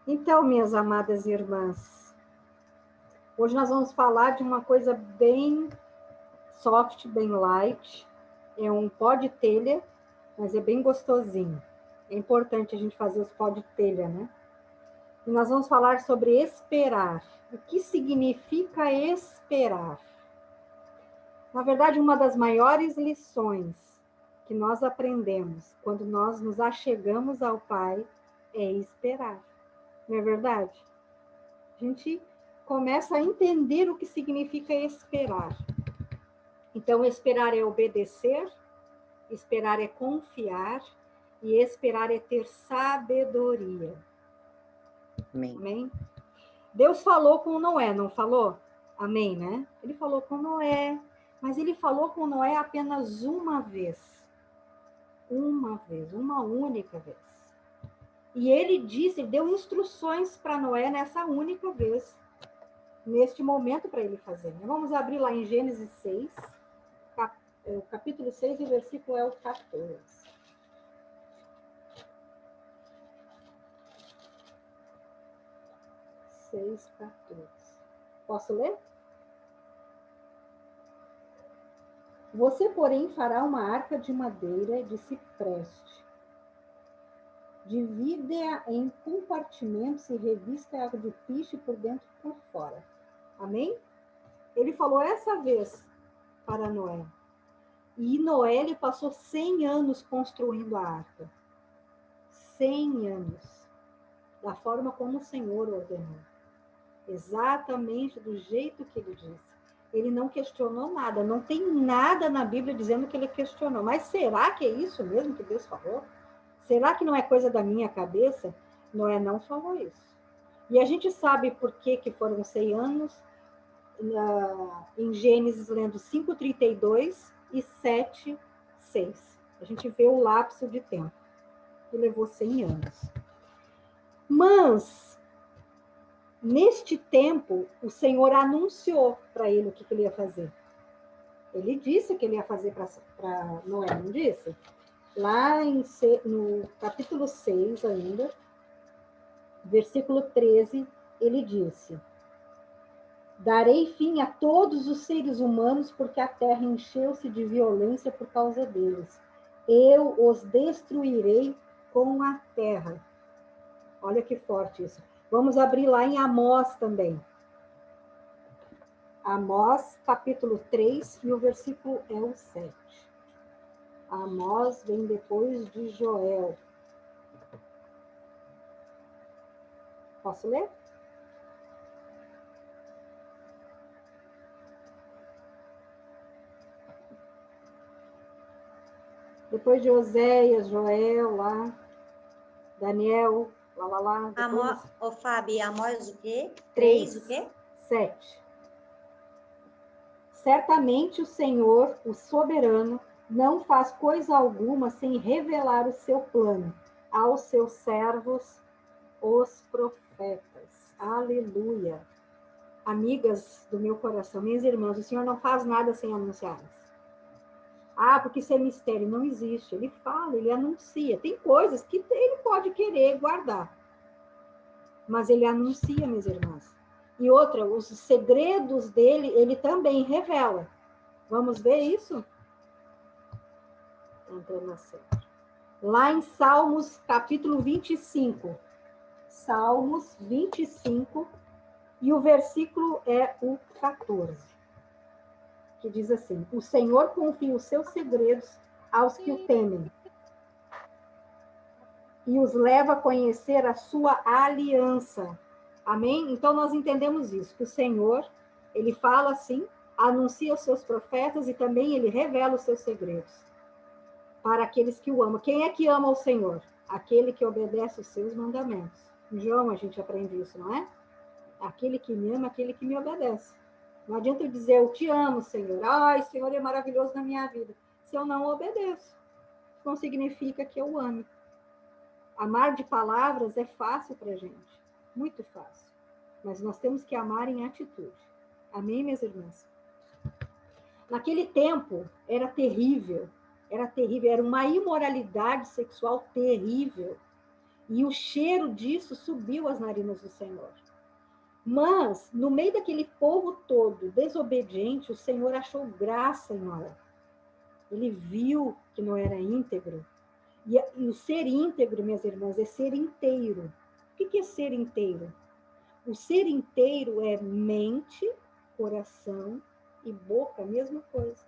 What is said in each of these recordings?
Então, minhas amadas irmãs, hoje nós vamos falar de uma coisa bem soft, bem light. É um pó de telha, mas é bem gostosinho. É importante a gente fazer os pó de telha, né? E nós vamos falar sobre esperar. O que significa esperar? Na verdade, uma das maiores lições que nós aprendemos quando nós nos achegamos ao Pai é esperar. Não é verdade? A gente começa a entender o que significa esperar. Então, esperar é obedecer, esperar é confiar e esperar é ter sabedoria. Amém. Amém? Deus falou com Noé, não falou? Amém, né? Ele falou com Noé, mas ele falou com Noé apenas uma vez. Uma vez, uma única vez. E ele disse, deu instruções para Noé nessa única vez, neste momento para ele fazer. Vamos abrir lá em Gênesis 6, o capítulo 6 e o versículo é o 14. 6:14. Posso ler? Você, porém, fará uma arca de madeira de cipreste. Divide-a em compartimentos e revista-a de piche por dentro e por fora. Amém? Ele falou essa vez para Noé. E Noé ele passou 100 anos construindo a arca. 100 anos. Da forma como o Senhor ordenou. Exatamente do jeito que ele disse. Ele não questionou nada. Não tem nada na Bíblia dizendo que ele questionou. Mas será que é isso mesmo que Deus falou? Será que não é coisa da minha cabeça? Noé não falou isso. E a gente sabe por que foram 100 anos, em Gênesis, lendo 5:32 e 7:6. A gente vê o lapso de tempo, que levou 100 anos. Mas, neste tempo, o Senhor anunciou para ele o que ele ia fazer. Ele disse que ele ia fazer para Noé, não disse? Lá no capítulo 6 ainda, versículo 13, ele disse: darei fim a todos os seres humanos, porque a terra encheu-se de violência por causa deles. Eu os destruirei com a terra. Olha que forte isso. Vamos abrir lá em Amós também. Amós, capítulo 3, e o versículo é o 7. Amós vem depois de Joel. Posso ler? Depois de Oséias, Joel, lá, Daniel, lá. Depois... Fábio, Amós o quê? 3, o quê? 7. Certamente o Senhor, o soberano, não faz coisa alguma sem revelar o seu plano aos seus servos, os profetas. Aleluia. Amigas do meu coração, minhas irmãs, o Senhor não faz nada sem anunciá-las. Porque isso é mistério. Não existe. Ele fala, ele anuncia. Tem coisas que ele pode querer guardar. Mas ele anuncia, minhas irmãs. E outra, os segredos dele, ele também revela. Vamos ver isso? Entrando na série. Lá em Salmos, capítulo 25. Salmos 25, e o versículo é o 14. Que diz assim: o Senhor confia os seus segredos aos que o temem e os leva a conhecer a sua aliança. Amém? Então nós entendemos isso, que o Senhor, ele fala assim, anuncia os seus profetas e também ele revela os seus segredos para aqueles que o amam. Quem é que ama o Senhor? Aquele que obedece os seus mandamentos. Em João a gente aprende isso, não é? Aquele que me ama, aquele que me obedece. Não adianta eu dizer, eu te amo, Senhor. Ai, Senhor é maravilhoso na minha vida. Se eu não obedeço, não significa que eu ame. Amar de palavras é fácil para a gente. Muito fácil. Mas nós temos que amar em atitude. Amém, minhas irmãs? Naquele tempo, era terrível, era uma imoralidade sexual terrível. E o cheiro disso subiu às narinas do Senhor. Mas, no meio daquele povo todo desobediente, o Senhor achou graça em Noé. Ele viu que não era íntegro. E o ser íntegro, minhas irmãs, é ser inteiro. O que é ser inteiro? O ser inteiro é mente, coração e boca, a mesma coisa.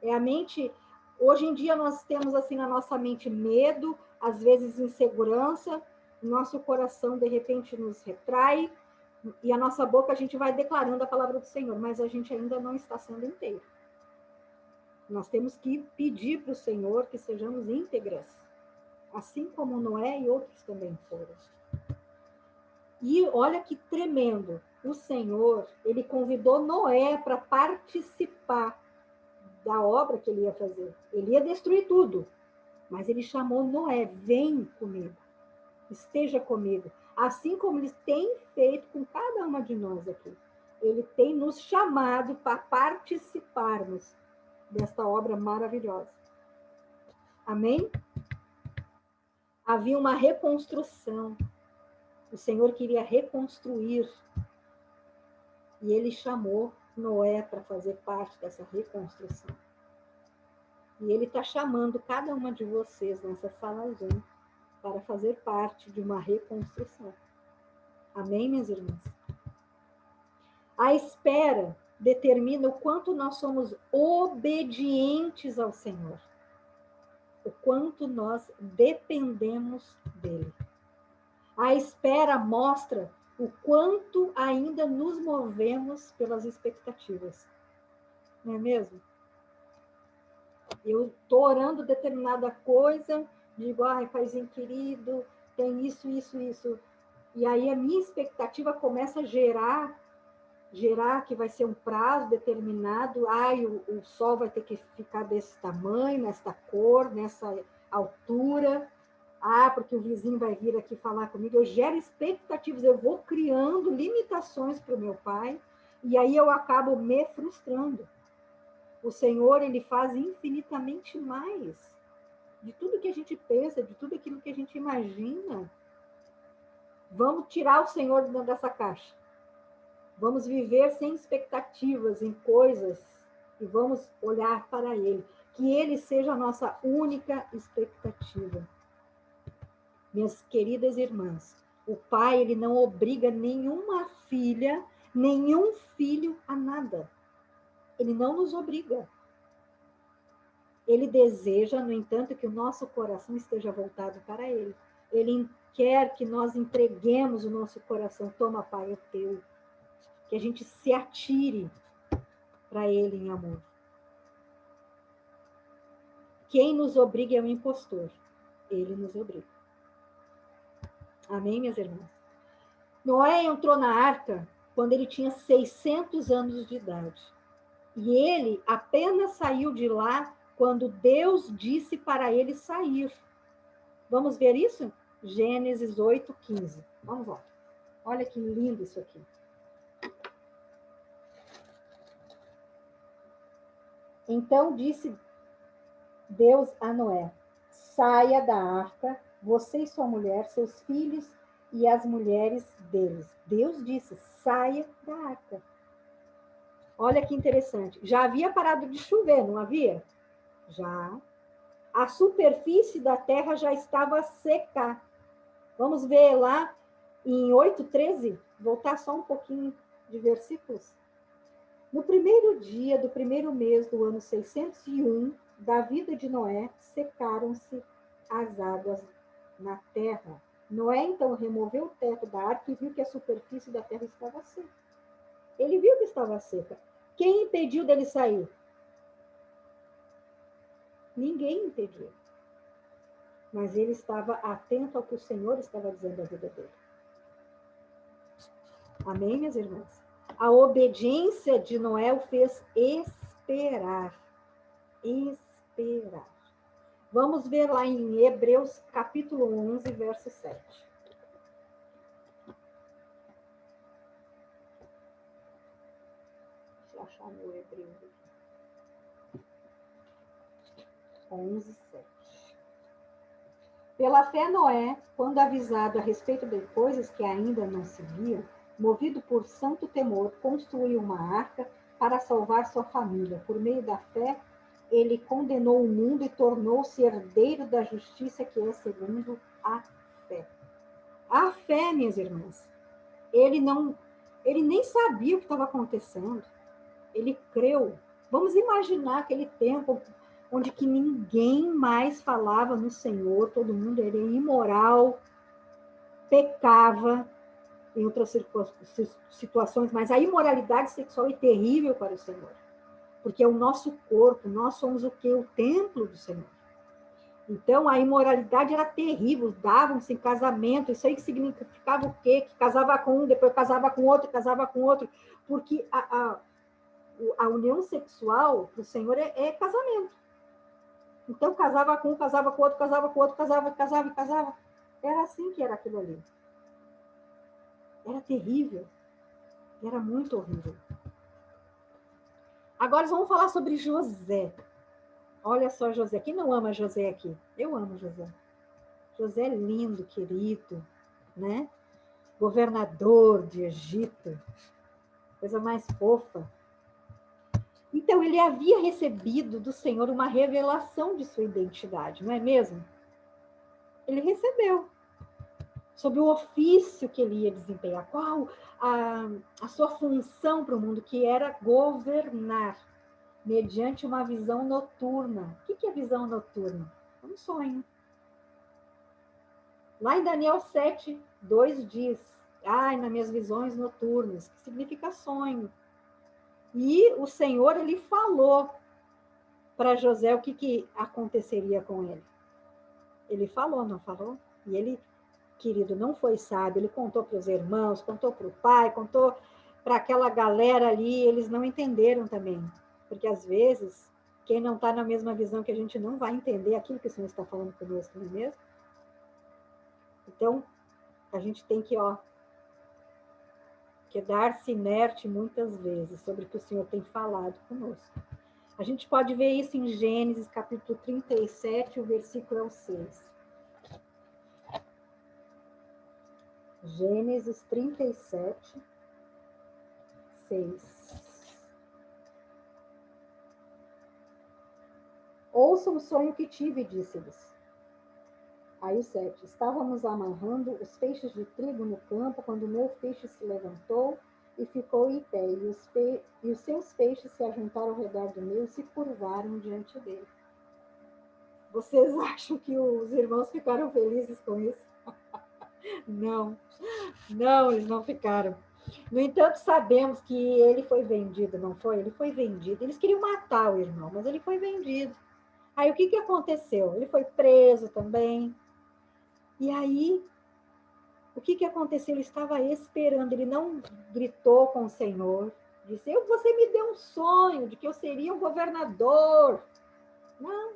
É a mente. Hoje em dia nós temos assim na nossa mente medo, às vezes insegurança, nosso coração de repente nos retrai e a nossa boca a gente vai declarando a palavra do Senhor, mas a gente ainda não está sendo inteiro. Nós temos que pedir para o Senhor que sejamos íntegras, assim como Noé e outros também foram. E olha que tremendo, o Senhor, ele convidou Noé para participar da obra que ele ia fazer. Ele ia destruir tudo, mas ele chamou Noé, vem comigo, esteja comigo. Assim como ele tem feito com cada uma de nós aqui. Ele tem nos chamado para participarmos desta obra maravilhosa. Amém? Havia uma reconstrução. O Senhor queria reconstruir. E ele chamou Noé para fazer parte dessa reconstrução. E ele está chamando cada uma de vocês nessa sala Zoom para fazer parte de uma reconstrução. Amém, minhas irmãs? A espera determina o quanto nós somos obedientes ao Senhor. O quanto nós dependemos dele. A espera mostra o quanto ainda nos movemos pelas expectativas. Não é mesmo? Eu estou orando determinada coisa, digo, ai, paizinho querido, tem isso, isso, isso. E aí a minha expectativa começa a gerar que vai ser um prazo determinado, ai, o sol vai ter que ficar desse tamanho, nesta cor, nessa altura, porque o vizinho vai vir aqui falar comigo. Eu gero expectativas, eu vou criando limitações para o meu pai, e aí eu acabo me frustrando. O Senhor, ele faz infinitamente mais de tudo que a gente pensa, de tudo aquilo que a gente imagina. Vamos tirar o Senhor dessa caixa. Vamos viver sem expectativas em coisas e vamos olhar para Ele. Que Ele seja a nossa única expectativa. Minhas queridas irmãs, o Pai, ele não obriga nenhuma filha, nenhum filho a nada. Ele não nos obriga. Ele deseja, no entanto, que o nosso coração esteja voltado para Ele. Ele quer que nós entreguemos o nosso coração. Toma, Pai, é teu. Que a gente se atire para Ele em amor. Quem nos obriga é o impostor. Ele nos obriga. Amém, minhas irmãs? Noé entrou na arca quando ele tinha 600 anos de idade. E ele apenas saiu de lá quando Deus disse para ele sair. Vamos ver isso? Gênesis 8:15. Vamos lá. Olha que lindo isso aqui. Então disse Deus a Noé: saia da arca, você e sua mulher, seus filhos e as mulheres deles. Deus disse: saia da arca. Olha que interessante. Já havia parado de chover, não havia? Já. A superfície da terra já estava seca. Vamos ver lá em 8:13, voltar só um pouquinho de versículos. No primeiro dia do primeiro mês do ano 601 da vida de Noé, secaram-se as águas na terra. Noé, então, removeu o teto da arca e viu que a superfície da terra estava seca. Ele viu que estava seca. Quem impediu dele sair? Ninguém impediu. Mas ele estava atento ao que o Senhor estava dizendo da vida dele. Amém, minhas irmãs? A obediência de Noé o fez esperar. Esperar. Vamos ver lá em Hebreus, capítulo 11, verso 7. Deixa eu achar meu Hebreus aqui. 11, 7. Pela fé, Noé, quando avisado a respeito de coisas que ainda não se viam, movido por santo temor, construiu uma arca para salvar sua família. Por meio da fé, ele condenou o mundo e tornou-se herdeiro da justiça que é segundo a fé. A fé, minhas irmãs, ele nem sabia o que estava acontecendo. Ele creu. Vamos imaginar aquele tempo onde que ninguém mais falava no Senhor, todo mundo era imoral, pecava em outras situações, mas a imoralidade sexual é terrível para o Senhor, porque é o nosso corpo, nós somos o quê? O templo do Senhor. Então, a imoralidade era terrível, davam-se em casamento, isso aí significava o quê? Que casava com um, depois casava com outro, porque a união sexual para o Senhor é casamento. Então, casava com um, casava com outro, casava. Era assim que era aquilo ali. Era terrível. Era muito horrível. Agora vamos falar sobre José. Olha só José. Quem não ama José aqui? Eu amo José. José é lindo, querido, né? Governador de Egito. Coisa mais fofa. Então, ele havia recebido do Senhor uma revelação de sua identidade, não é mesmo? Ele recebeu. Sobre o ofício que ele ia desempenhar, qual a sua função para o mundo, que era governar, mediante uma visão noturna. O que é visão noturna? É um sonho. Lá em Daniel 7:2 diz, nas minhas visões noturnas, que significa sonho. E o Senhor, ele falou para José o que aconteceria com ele. Ele falou, não falou? E ele, querido, não foi sábio, ele contou para os irmãos, contou para o pai, contou para aquela galera ali, eles não entenderam também. Porque, às vezes, quem não está na mesma visão que a gente não vai entender aquilo que o Senhor está falando conosco, não é mesmo? Então, a gente tem que quedar-se inerte muitas vezes sobre o que o Senhor tem falado conosco. A gente pode ver isso em Gênesis, capítulo 37, o versículo é o 6. Gênesis 37, 6. Ouçam o sonho que tive, disse-lhes. Aí o 7. Estávamos amarrando os feixes de trigo no campo, quando o meu feixe se levantou e ficou em pé, e os seus feixes se ajuntaram ao redor do meu e se curvaram diante dele. Vocês acham que os irmãos ficaram felizes com isso? Não, eles não ficaram. No entanto, sabemos que ele foi vendido, não foi? Ele foi vendido. Eles queriam matar o irmão, mas ele foi vendido. Aí o que aconteceu? Ele foi preso também. E aí, o que aconteceu? Ele estava esperando, ele não gritou com o Senhor, disse, você me deu um sonho de que eu seria um governador. Não,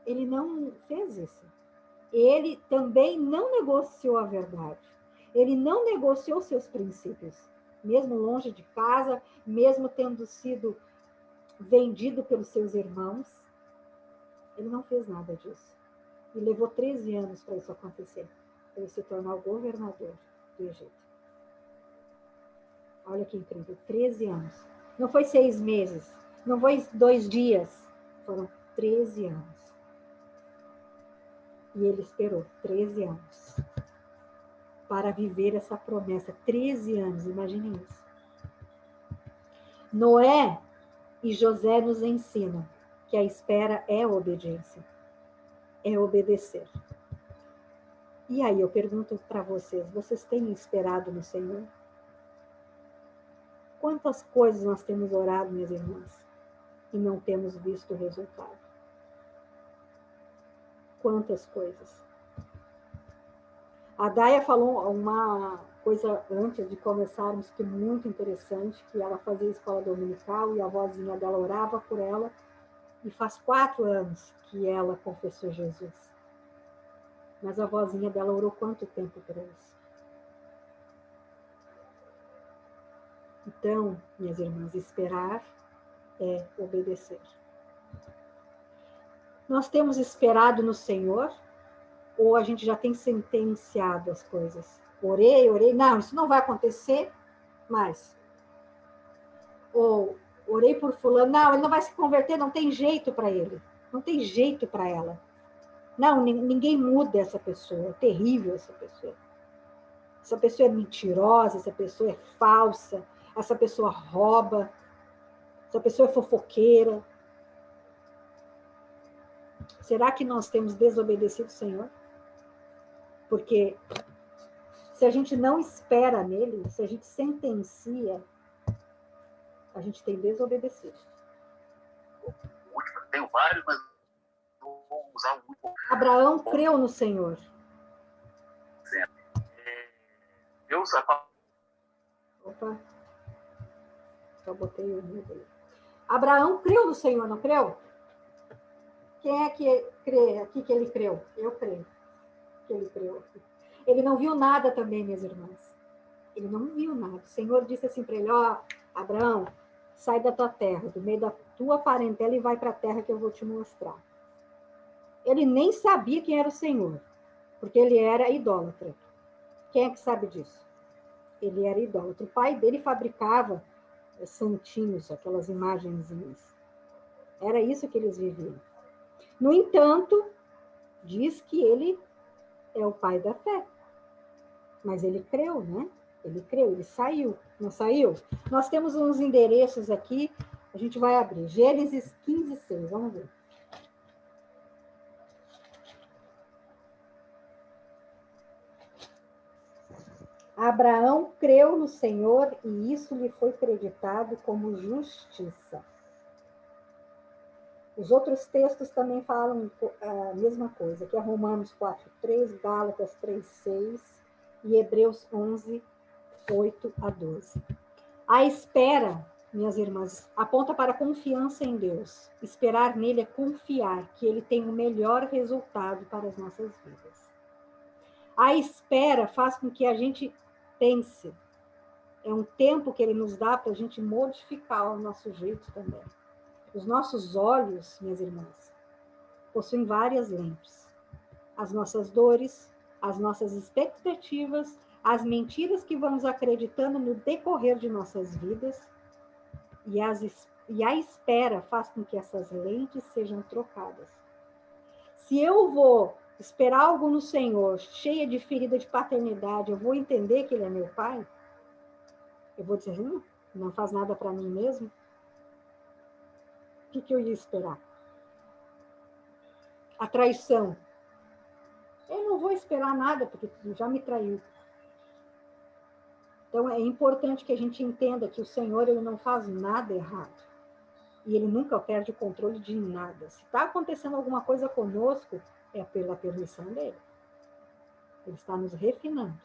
ele não fez isso. Ele também não negociou a verdade. Ele não negociou seus princípios. Mesmo longe de casa, mesmo tendo sido vendido pelos seus irmãos, ele não fez nada disso. E levou 13 anos para isso acontecer, para ele se tornar o governador do Egito. Olha que incrível, 13 anos. Não foi 6 meses, não foi 2 dias, foram 13 anos. E ele esperou 13 anos para viver essa promessa. 13 anos, imaginem isso. Noé e José nos ensinam que a espera é obediência, é obedecer. E aí eu pergunto para vocês têm esperado no Senhor? Quantas coisas nós temos orado, minhas irmãs, e não temos visto o resultado? Quantas coisas? A Daia falou uma coisa antes de começarmos que é muito interessante, que ela fazia escola dominical e a vozinha dela orava por ela, e faz 4 anos que ela confessou Jesus. Mas a vozinha dela orou quanto tempo por isso? Então, minhas irmãs, esperar é obedecer. Nós temos esperado no Senhor? Ou a gente já tem sentenciado as coisas? Orei, não, isso não vai acontecer mais. Ou orei por fulano, não, ele não vai se converter, não tem jeito para ele. Não tem jeito para ela. Não, ninguém muda essa pessoa, é terrível essa pessoa. Essa pessoa é mentirosa, essa pessoa é falsa, essa pessoa rouba, essa pessoa é fofoqueira. Será que nós temos desobedecido o Senhor? Porque se a gente não espera nele, se a gente sentencia, a gente tem desobedecido. Tenho vários, mas vou usar um. Abraão creu no Senhor. Deus, Opa. Só botei o dele. Abraão creu no Senhor, não creu? Quem é que crê aqui que ele creu? Eu creio que ele creu. Ele não viu nada também, minhas irmãs. Ele não viu nada. O Senhor disse assim para ele, ó, Abraão, sai da tua terra, do meio da tua parentela e vai para a terra que eu vou te mostrar. Ele nem sabia quem era o Senhor, porque ele era idólatra. Quem é que sabe disso? Ele era idólatra. O pai dele fabricava santinhos, aquelas imagenzinhas. Era isso que eles viviam. No entanto, diz que ele é o pai da fé. Mas ele creu, né? Ele creu, ele saiu. Não saiu? Nós temos uns endereços aqui, a gente vai abrir. Gênesis 15:6, vamos ver. Abraão creu no Senhor e isso lhe foi creditado como justiça. Os outros textos também falam a mesma coisa, que é Romanos 4:3, Gálatas 3:6 e Hebreus 11:8-12. A espera, minhas irmãs, aponta para a confiança em Deus. Esperar nele é confiar que ele tem o melhor resultado para as nossas vidas. A espera faz com que a gente pense. É um tempo que ele nos dá para a gente modificar o nosso jeito também. Os nossos olhos, minhas irmãs, possuem várias lentes. As nossas dores, as nossas expectativas, as mentiras que vamos acreditando no decorrer de nossas vidas, e a espera faz com que essas lentes sejam trocadas. Se eu vou esperar algo no Senhor, cheia de ferida de paternidade, eu vou entender que ele é meu pai? Eu vou dizer, não faz nada para mim mesmo? O que eu ia esperar? A traição. Eu não vou esperar nada, porque já me traiu. Então, é importante que a gente entenda que o Senhor ele não faz nada errado. E ele nunca perde o controle de nada. Se está acontecendo alguma coisa conosco, é pela permissão dele. Ele está nos refinando.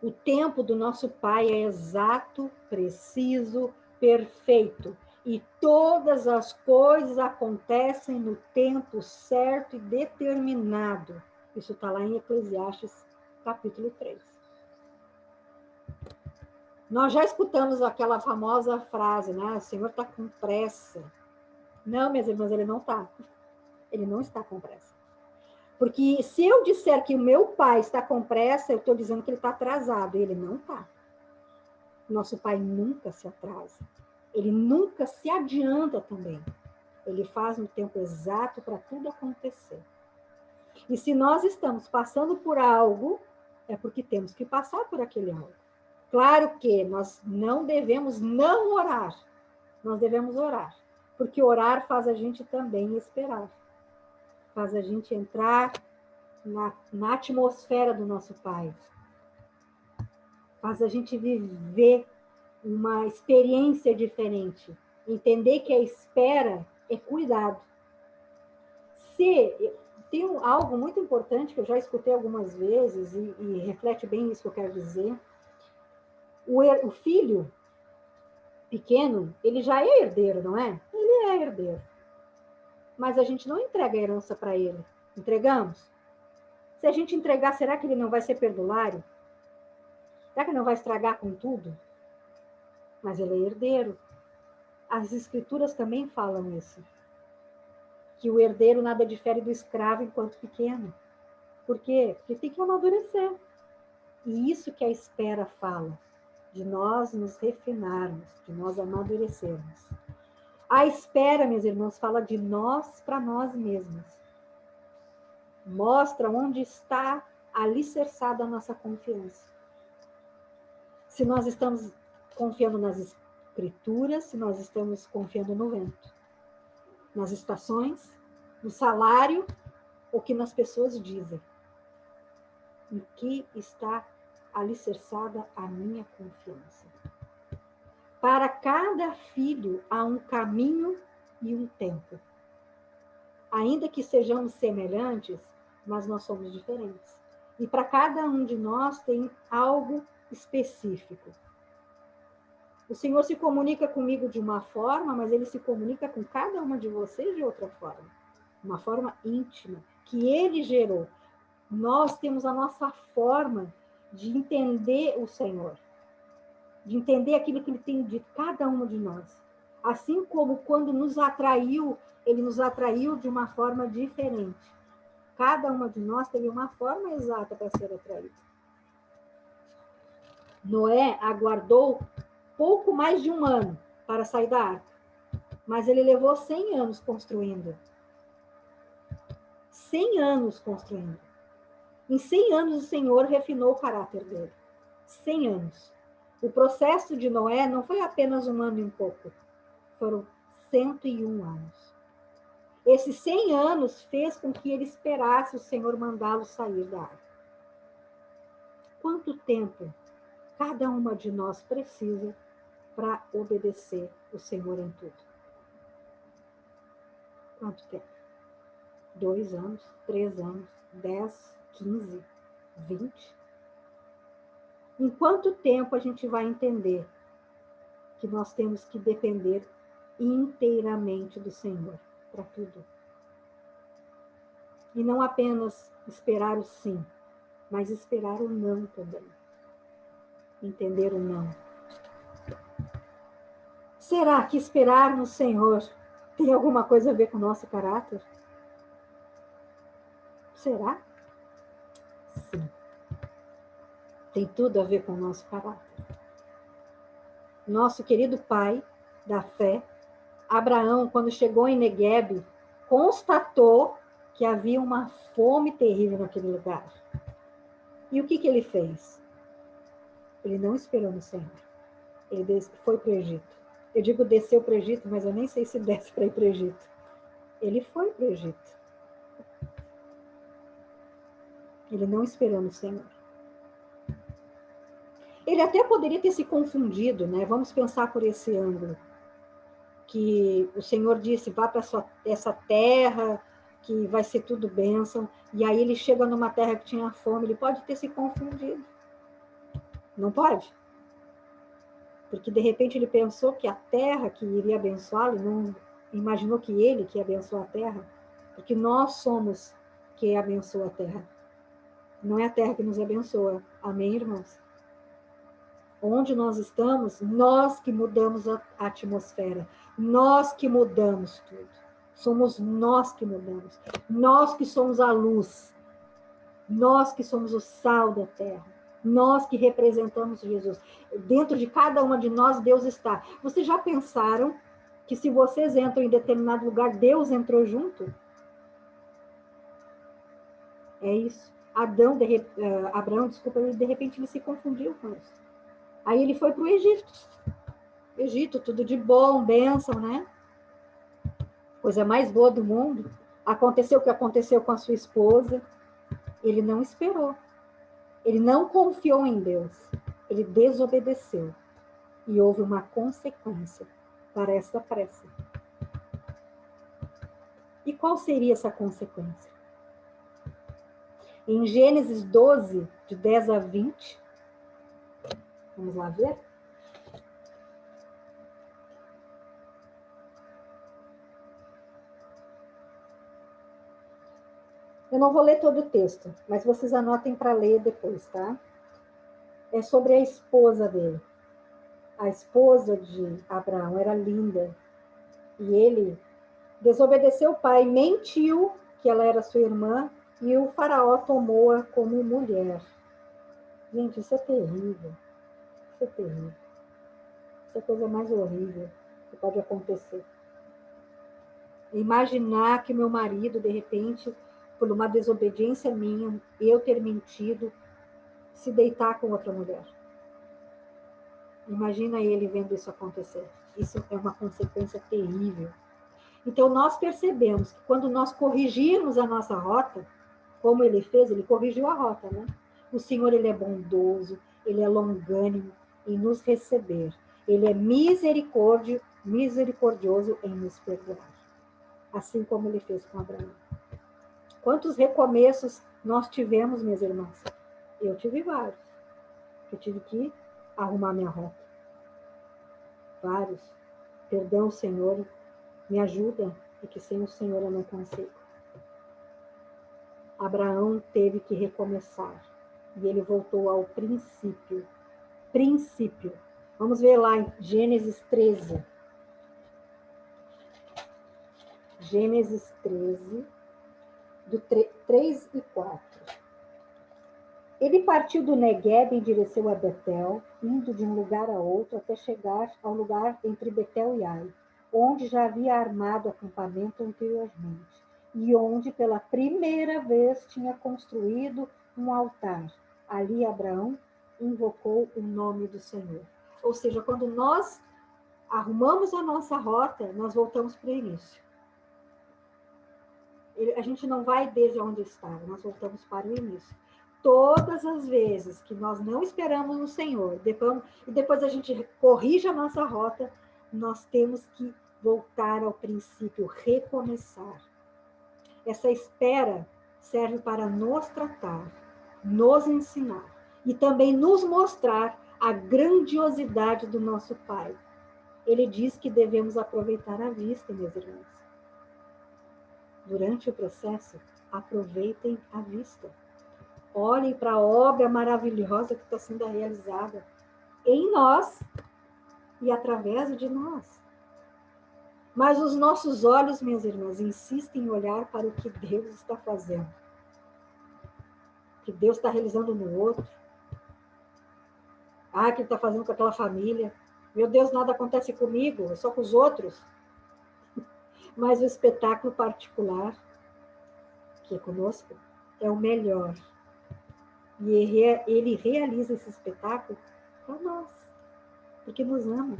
O tempo do nosso Pai é exato, preciso, perfeito. E todas as coisas acontecem no tempo certo e determinado. Isso está lá em Eclesiastes, capítulo 3. Nós já escutamos aquela famosa frase, né? O Senhor está com pressa. Não, minhas irmãs, ele não está. Ele não está com pressa. Porque se eu disser que o meu pai está com pressa, eu estou dizendo que ele está atrasado. E ele não está. Nosso pai nunca se atrasa. Ele nunca se adianta também. Ele faz no tempo exato para tudo acontecer. E se nós estamos passando por algo, é porque temos que passar por aquele algo. Claro que nós não devemos não orar. Nós devemos orar. Porque orar faz a gente também esperar. Faz a gente entrar na atmosfera do nosso Pai. Faz a gente viver uma experiência diferente. Entender que a espera é cuidado. Tem algo muito importante que eu já escutei algumas vezes e reflete bem isso que eu quero dizer. O filho pequeno, ele já é herdeiro, não é? Ele é herdeiro. Mas a gente não entrega a herança para ele. Entregamos? Se a gente entregar, será que ele não vai ser perdulário? Será que não vai estragar com tudo? Mas ele é herdeiro. As escrituras também falam isso. que o herdeiro nada difere do escravo enquanto pequeno. Por quê? Porque tem que amadurecer. E isso que a espera fala, de nós nos refinarmos, de nós amadurecermos. A espera, meus irmãos, fala de nós para nós mesmos. Mostra onde está alicerçada a nossa confiança. Se nós estamos confiando nas escrituras, se nós estamos confiando no vento, nas estações, no salário, ou que nas pessoas dizem. Em que está alicerçada a minha confiança. Para cada filho há um caminho e um tempo. Ainda que sejamos semelhantes, mas nós somos diferentes. E para cada um de nós tem algo específico. O Senhor se comunica comigo de uma forma, mas Ele se comunica com cada uma de vocês de outra forma. Uma forma íntima, que Ele gerou. Nós temos a nossa forma de entender o Senhor, de entender aquilo que Ele tem dito, cada uma de nós. Assim como quando nos atraiu, Ele nos atraiu de uma forma diferente. Cada uma de nós teve uma forma exata para ser atraída. Noé aguardou pouco mais de 1 ano para sair da arca, mas ele levou 100 anos construindo. 100 anos construindo. Em 100 anos, o Senhor refinou o caráter dele. 100 anos. O processo de Noé não foi apenas 1 ano e um pouco. Foram 101 anos. Esses 100 anos fez com que ele esperasse o Senhor mandá-lo sair da arca. Quanto tempo cada uma de nós precisa para obedecer o Senhor em tudo? Quanto tempo? 2 anos, 3 anos, 10, 15, 20? Em quanto tempo a gente vai entender que nós temos que depender inteiramente do Senhor para tudo? E não apenas esperar o sim, mas esperar o não também. Entender o não. Será que esperar no Senhor tem alguma coisa a ver com o nosso caráter? Será? Sim. Tem tudo a ver com o nosso caráter. Nosso querido pai da fé, Abraão, quando chegou em Neguebe, constatou que havia uma fome terrível naquele lugar. E o que ele fez? Ele não esperou no Senhor. Ele foi para o Egito. Eu digo desceu para o Egito, mas eu nem sei se desce para ir para o Egito. Ele foi para o Egito. Ele não esperou no Senhor. Ele até poderia ter se confundido, né? Vamos pensar por esse ângulo. Que o Senhor disse, vá para essa terra, que vai ser tudo bênção. E aí ele chega numa terra que tinha fome. Ele pode ter se confundido. Não pode? Porque, de repente, ele pensou que a terra que iria abençoá-lo, não imaginou que ele que ia abençoar a terra. Porque nós somos que abençoa a terra. Não é a terra que nos abençoa. Amém, irmãos? Onde nós estamos, nós que mudamos a atmosfera. Nós que mudamos tudo. Somos nós que mudamos. Nós que somos a luz. Nós que somos o sal da terra. Nós que representamos Jesus. Dentro de cada uma de nós, Deus está. Vocês já pensaram que se vocês entram em determinado lugar, Deus entrou junto? É isso. Abraão, ele, de repente, ele se confundiu com isso. Aí ele foi para o Egito. Egito, tudo de bom, bênção, né? Coisa mais boa do mundo. Aconteceu o que aconteceu com a sua esposa. Ele não esperou. Ele não confiou em Deus. Ele desobedeceu. E houve uma consequência para essa pressa. E qual seria essa consequência? Em Gênesis 12, de 10 a 20, vamos lá ver? Eu não vou ler todo o texto, mas vocês anotem para ler depois, tá? É sobre a esposa dele. A esposa de Abraão era linda. E ele Desobedeceu o pai, mentiu que ela era sua irmã, e o faraó tomou-a como mulher. Gente, isso é terrível. Isso é terrível. Isso é a coisa mais horrível que pode acontecer. Imaginar que meu marido, de repente, por uma desobediência minha, eu ter mentido, se deitar com outra mulher. Imagina ele vendo isso acontecer. Isso é uma consequência terrível. Então, nós percebemos que quando nós corrigirmos a nossa rota, como ele fez, ele corrigiu a rota, né? O Senhor, ele é bondoso, ele é longânimo em nos receber. Ele é misericordioso em nos perdoar. Assim como ele fez com Abraão. Quantos recomeços nós tivemos, minhas irmãs? Eu tive vários. Eu tive que arrumar minha rota. Vários. Perdão, Senhor, me ajuda, porque sem o Senhor eu não consigo. Abraão teve que recomeçar. E ele voltou ao princípio. Princípio. Vamos ver lá em Gênesis 13. Gênesis 13, do 3 e 4. Ele partiu do Neguebe em direção a Betel, indo de um lugar a outro até chegar ao lugar entre Betel e Ai, onde já havia armado acampamento anteriormente, e onde pela primeira vez tinha construído um altar. Ali Abraão invocou o nome do Senhor. Ou seja, quando nós arrumamos a nossa rota, nós voltamos para o início. A gente não vai desde onde estava, nós voltamos para o início. Todas as vezes que nós não esperamos no Senhor, e depois a gente corrige a nossa rota, nós temos que voltar ao princípio, recomeçar. Essa espera serve para nos tratar, nos ensinar e também nos mostrar a grandiosidade do nosso Pai. Ele diz que devemos aproveitar a vista, minhas irmãs. Durante o processo, aproveitem a vista. Olhem para a obra maravilhosa que está sendo realizada em nós e através de nós. Mas os nossos olhos, minhas irmãs, insistem em olhar para o que Deus está fazendo. O que Deus está realizando no outro. O que Ele está fazendo com aquela família. Meu Deus, nada acontece comigo, é só com os outros. Mas o espetáculo particular, que é conosco, é o melhor. E ele realiza esse espetáculo para nós, porque nos ama.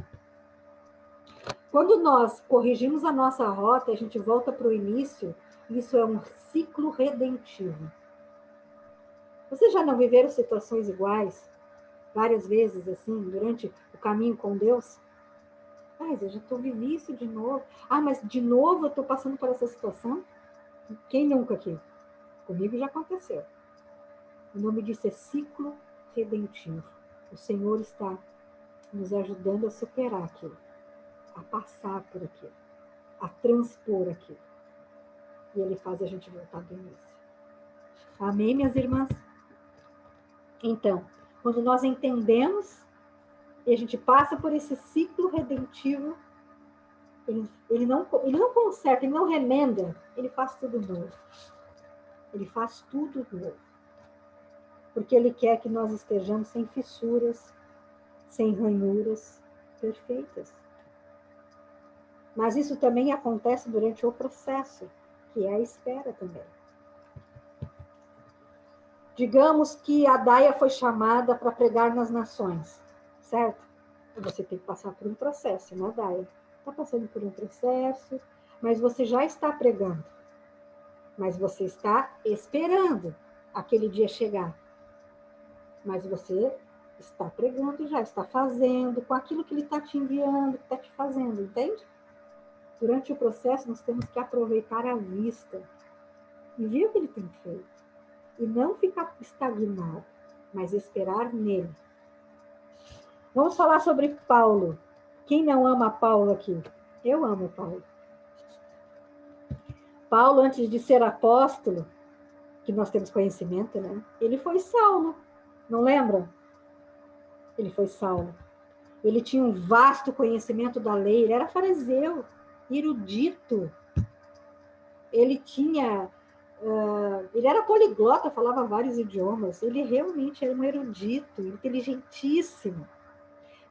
Quando nós corrigimos a nossa rota, a gente volta para o início, isso é um ciclo redentivo. Vocês já não viveram situações iguais, várias vezes, assim, durante o caminho com Deus? Eu já vivi isso de novo. Mas de novo eu estou passando por essa situação? Quem nunca aqui? Comigo já aconteceu. O nome disso é ciclo redentivo. O Senhor está nos ajudando a superar aquilo, a passar por aquilo, a transpor aquilo. E Ele faz a gente voltar do início. Amém, minhas irmãs? Então, quando nós entendemos e a gente passa por esse ciclo redentivo, ele não conserta, ele não remenda, ele faz tudo novo. Ele faz tudo novo. Porque Ele quer que nós estejamos sem fissuras, sem ranhuras, perfeitas. Mas isso também acontece durante o processo, que é a espera também. Digamos que a Daia foi chamada para pregar nas nações, certo? Você tem que passar por um processo, né, Daia? Está passando por um processo, mas você já está pregando. Mas você está esperando aquele dia chegar. Mas você está pregando, já está fazendo, com aquilo que Ele está te enviando, que está te fazendo, entende? Durante o processo, nós temos que aproveitar a vista e ver o que Ele tem feito. E não ficar estagnado, mas esperar nele. Vamos falar sobre Paulo. Quem não ama Paulo aqui? Eu amo Paulo. Paulo, antes de ser apóstolo, que nós temos conhecimento, né? Ele foi Saulo. Não lembra? Ele foi Saulo. Ele tinha um vasto conhecimento da lei. Ele era fariseu, erudito. ele tinha... ele era poliglota, falava vários idiomas. Ele realmente era um erudito, inteligentíssimo.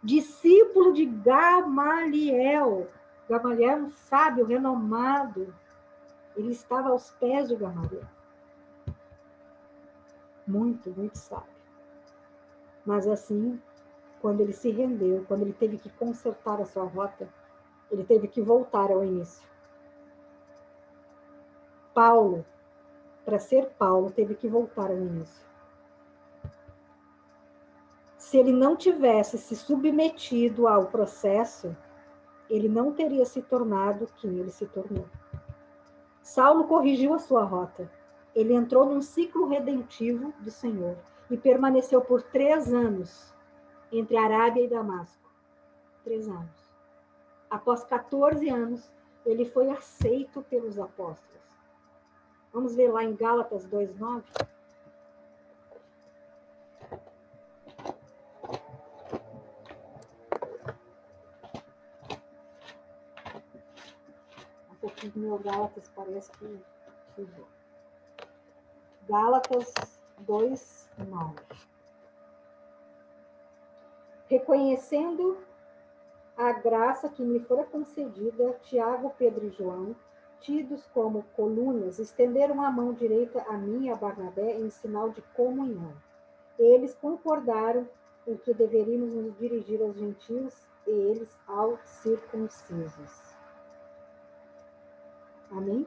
Discípulo de Gamaliel. Gamaliel é um sábio renomado. Ele estava aos pés de Gamaliel. Muito, muito sábio. Mas assim, quando ele se rendeu, quando ele teve que consertar a sua rota, ele teve que voltar ao início. Paulo, para ser Paulo, teve que voltar ao início. Se ele não tivesse se submetido ao processo, ele não teria se tornado quem ele se tornou. Saulo corrigiu a sua rota. Ele entrou num ciclo redentivo do Senhor e permaneceu por 3 anos entre Arábia e Damasco. 3 anos. Após 14 anos, ele foi aceito pelos apóstolos. Vamos ver lá em Gálatas 2:9. Um pouquinho do meu Gálatas parece que fugiu. Gálatas 2:9. Reconhecendo a graça que me fora concedida, Tiago, Pedro e João, tidos como colunas, estenderam a mão direita a mim e a Barnabé em sinal de comunhão. Eles concordaram em que deveríamos nos dirigir aos gentios e eles aos circuncisos. Amém?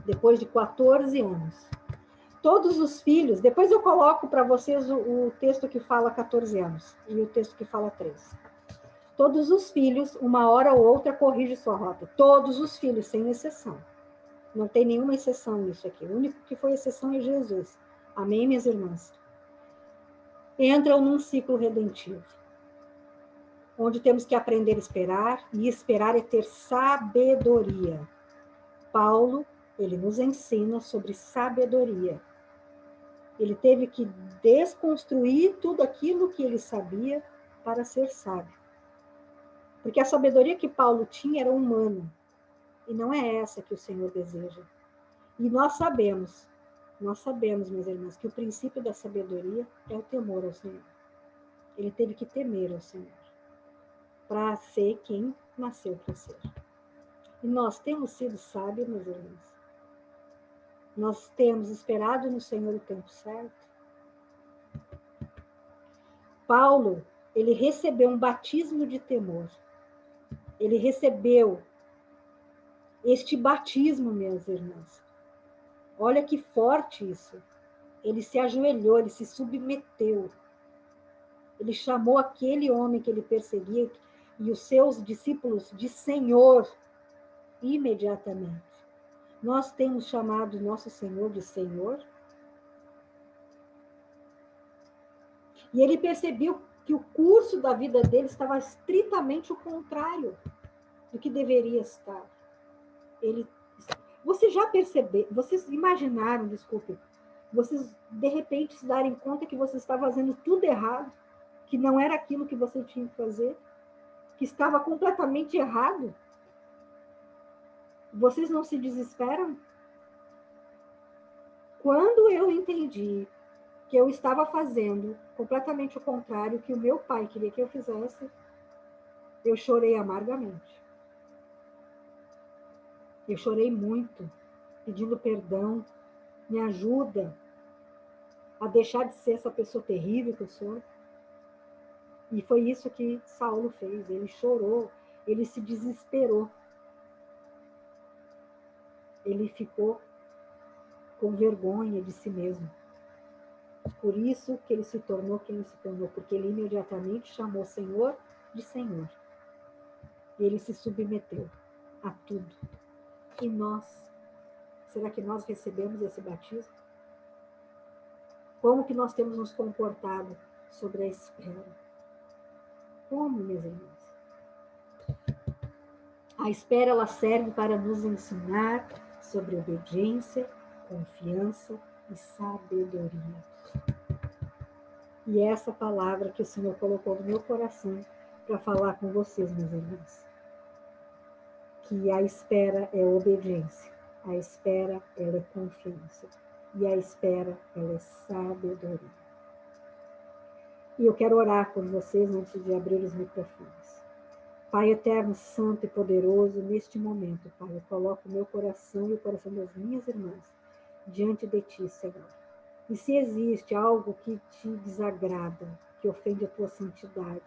Depois de 14 anos. Todos os filhos, depois eu coloco para vocês o texto que fala 14 anos e o texto que fala 13. Todos os filhos, uma hora ou outra, corrige sua rota. Todos os filhos, sem exceção. Não tem nenhuma exceção nisso aqui. O único que foi exceção é Jesus. Amém, minhas irmãs? Entram num ciclo redentivo, onde temos que aprender a esperar, e esperar é ter sabedoria. Paulo, ele nos ensina sobre sabedoria. Ele teve que desconstruir tudo aquilo que ele sabia para ser sábio. Porque a sabedoria que Paulo tinha era humana. E não é essa que o Senhor deseja. E nós sabemos, meus irmãos, que o princípio da sabedoria é o temor ao Senhor. Ele teve que temer ao Senhor para ser quem nasceu para ser. E nós temos sido sábios, meus irmãos. Nós temos esperado no Senhor o tempo certo. Paulo, ele recebeu um batismo de temor. Ele recebeu este batismo, minhas irmãs. Olha que forte isso. Ele se ajoelhou, ele se submeteu. Ele chamou aquele homem que ele perseguia e os seus discípulos de Senhor imediatamente. Nós temos chamado nosso Senhor de Senhor. E ele percebeu que o curso da vida dele estava estritamente o contrário do que deveria estar. Vocês já perceberam, vocês imaginaram, desculpe, vocês de repente se darem conta que você está fazendo tudo errado, que não era aquilo que você tinha que fazer, que estava completamente errado? Vocês não se desesperam? Quando eu entendi que eu estava fazendo completamente o contrário que o meu pai queria que eu fizesse, eu chorei amargamente. Eu chorei muito, pedindo perdão, me ajuda a deixar de ser essa pessoa terrível que eu sou. E foi isso que Saulo fez. Ele chorou, ele se desesperou. Ele ficou com vergonha de si mesmo. Por isso que ele se tornou quem ele se tornou, porque ele imediatamente chamou o Senhor de Senhor. E ele se submeteu a tudo. E nós, será que nós recebemos esse batismo? Como que nós temos nos comportado sobre a espera? Como, minhas irmãs? A espera, ela serve para nos ensinar sobre obediência, confiança e sabedoria. E é essa palavra que o Senhor colocou no meu coração para falar com vocês, meus irmãos. que a espera é obediência, a espera ela é confiança, e a espera ela é sabedoria. E eu quero orar por vocês antes de abrir os microfones. Pai eterno, santo e poderoso, neste momento, Pai, eu coloco o meu coração e o coração das minhas irmãs diante de Ti, Senhor. E se existe algo que Te desagrada, que ofende a Tua santidade,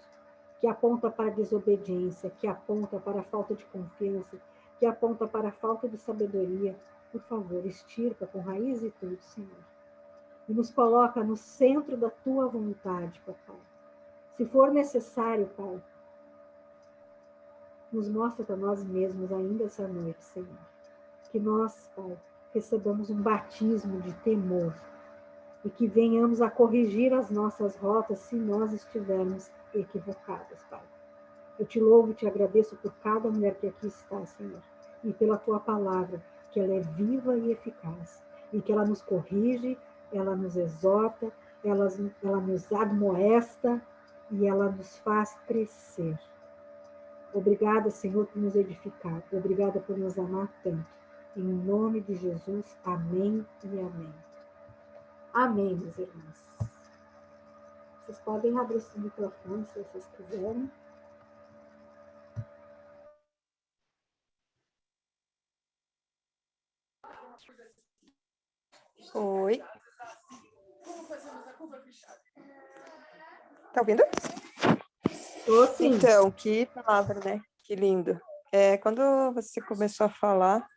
que aponta para a desobediência, que aponta para a falta de confiança, que aponta para a falta de sabedoria, por favor, extirpa com raiz e tudo, Senhor. E nos coloca no centro da Tua vontade, Papai. Se for necessário, Pai, nos mostra para nós mesmos ainda essa noite, Senhor. Que nós, Pai, recebamos um batismo de temor e que venhamos a corrigir as nossas rotas se nós estivermos equivocadas, Pai. Eu te louvo e te agradeço por cada mulher que aqui está, Senhor, e pela Tua palavra, que ela é viva e eficaz, e que ela nos corrige, ela nos exorta, ela nos admoesta e ela nos faz crescer. Obrigada, Senhor, por nos edificar. Obrigada por nos amar tanto. Em nome de Jesus, amém e amém. Amém, meus irmãos. Vocês podem abrir esse microfone se vocês quiserem. Oi. Tá ouvindo? Tô sim. Então, que palavra, né? Que lindo. Quando você começou a falar,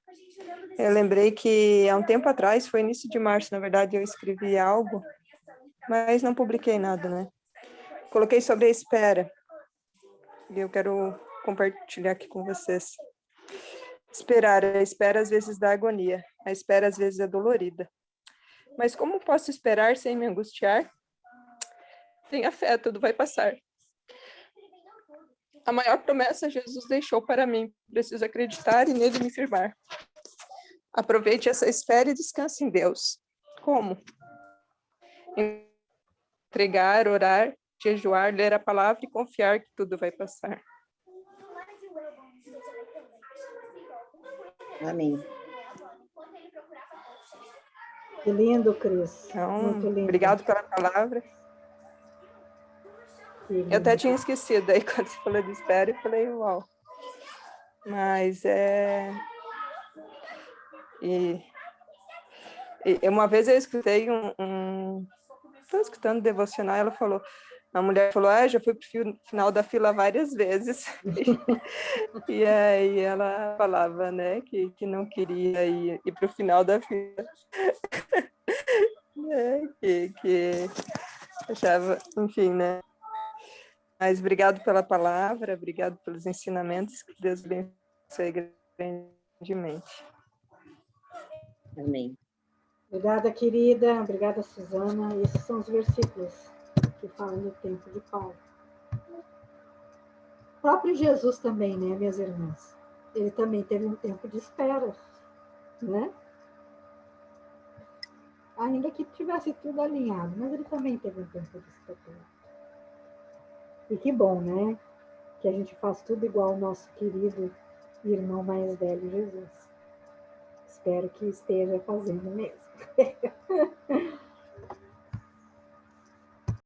eu lembrei que há um tempo atrás, foi início de março, na verdade, eu escrevi algo, mas não publiquei nada, né? Coloquei sobre a espera. E eu quero compartilhar aqui com vocês. Esperar, a espera às vezes dá agonia, a espera às vezes é dolorida. Mas como posso esperar sem me angustiar? Tenha fé, tudo vai passar. A maior promessa Jesus deixou para mim. Preciso acreditar e nele me firmar. Aproveite essa espera e descanse em Deus. Como? Entregar, orar, jejuar, ler a palavra e confiar que tudo vai passar. Amém. Que lindo, Cris. Então, muito lindo. Obrigado pela palavra. Eu até tinha esquecido, aí quando você falou de espera, eu falei, uau. Mas uma vez eu escutei estou escutando devocional, ela falou, a mulher falou, já fui pro final da fila várias vezes. E aí ela falava, né, que não queria ir pro final da fila. que achava, enfim, né. Mas obrigado pela palavra, obrigado pelos ensinamentos, que Deus abençoe grandemente. Amém. Obrigada, querida. Obrigada, Suzana. Esses são os versículos que falam do tempo de Paulo. O próprio Jesus também, né, minhas irmãs? Ele também teve um tempo de espera, né? Ainda que tivesse tudo alinhado, mas ele também teve um tempo de espera. E que bom, né? Que a gente faz tudo igual ao nosso querido irmão mais velho, Jesus. Espero que esteja fazendo mesmo.